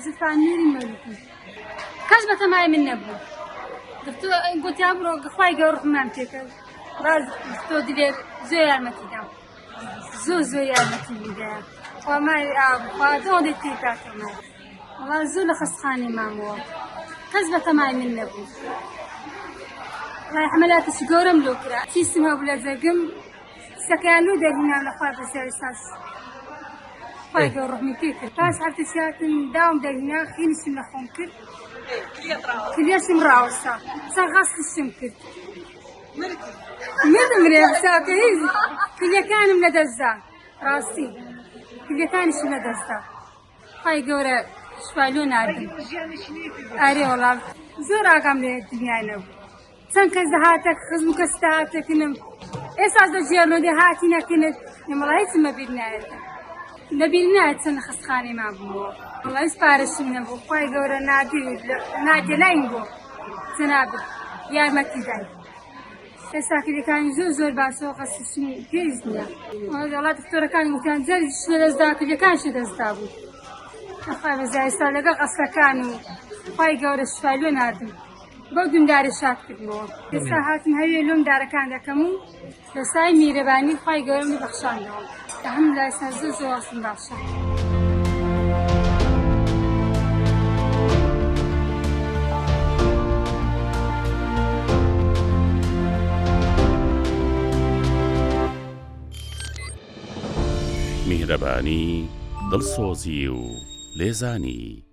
زفان نوری ملکی کەس بەتەمای من نەبوو گوتیا بڕۆ خوای گەورە ڕحمان پێ کرد باز تۆ دلێ زۆر یارمەتی دام زۆر یارمەتی میدایە وامای ئاخوازەوە دێت پێی کاتەمە وەڵا زۆر لە خەستخانەی مامەوە کەس بەتەمای من نەبوو وڵای حەمەلاتێکی گەورەم لۆ کرا تیسم هەبوو لە جەرگم سەکەیان لۆ دەرهێنام لە خوار بەسیاری ساس خوای گەورە ڕحمی پێ کرد پاش هەرتەشیاتم داوم دەرهێنا خێنیشم لە خۆم کرد کلیاشم ڕاوەستا سەرغاستیشم کرد مردم رێ ساکە هیچ کلیەکانم لەدەستدا ڕاستی کلیەکانیشم لەدەستدا خوای گەورە شفای لۆ ناردم ئارێ وەڵام زۆر ئاگام لێ دنیای نەبوو چەند کەس دەهاتە خزم و کەس دەهاتەکردم ئێستاش دەژێڕنەوە دێ هاتی نەکردنت نەمەڵا هیچم بەبیر نایەتە لەبیر نایەت چەند خەستخانەی مابوومەوە وەڵا هیچ پارەشم نەبوو خوای گەورە نادێ لایم بۆ جەنابەت یارمەتی دای ئێستا کلیەکانی زۆر باشەوە قەسیشم پێویست نییە وەڵا دکتۆرەکانی وتیان جەرجیش لەدەستدا کلیەکانیش لەدەستدا بوو ئەخوای بەزای ئێستا لەگەڵ قەسەکان و خوای گەورە شفای لۆ ناردم بۆ دوندارە شاد کردنەوە ئێستا هاتم هەوێ لۆم دارەکان دەکەم و لە سای میرەبانی خوای گەورەم بەخشاندەوە کە هەم لە ئێستا زۆر وەسم باشە میهرەبانی دڵسۆزی و لێزانی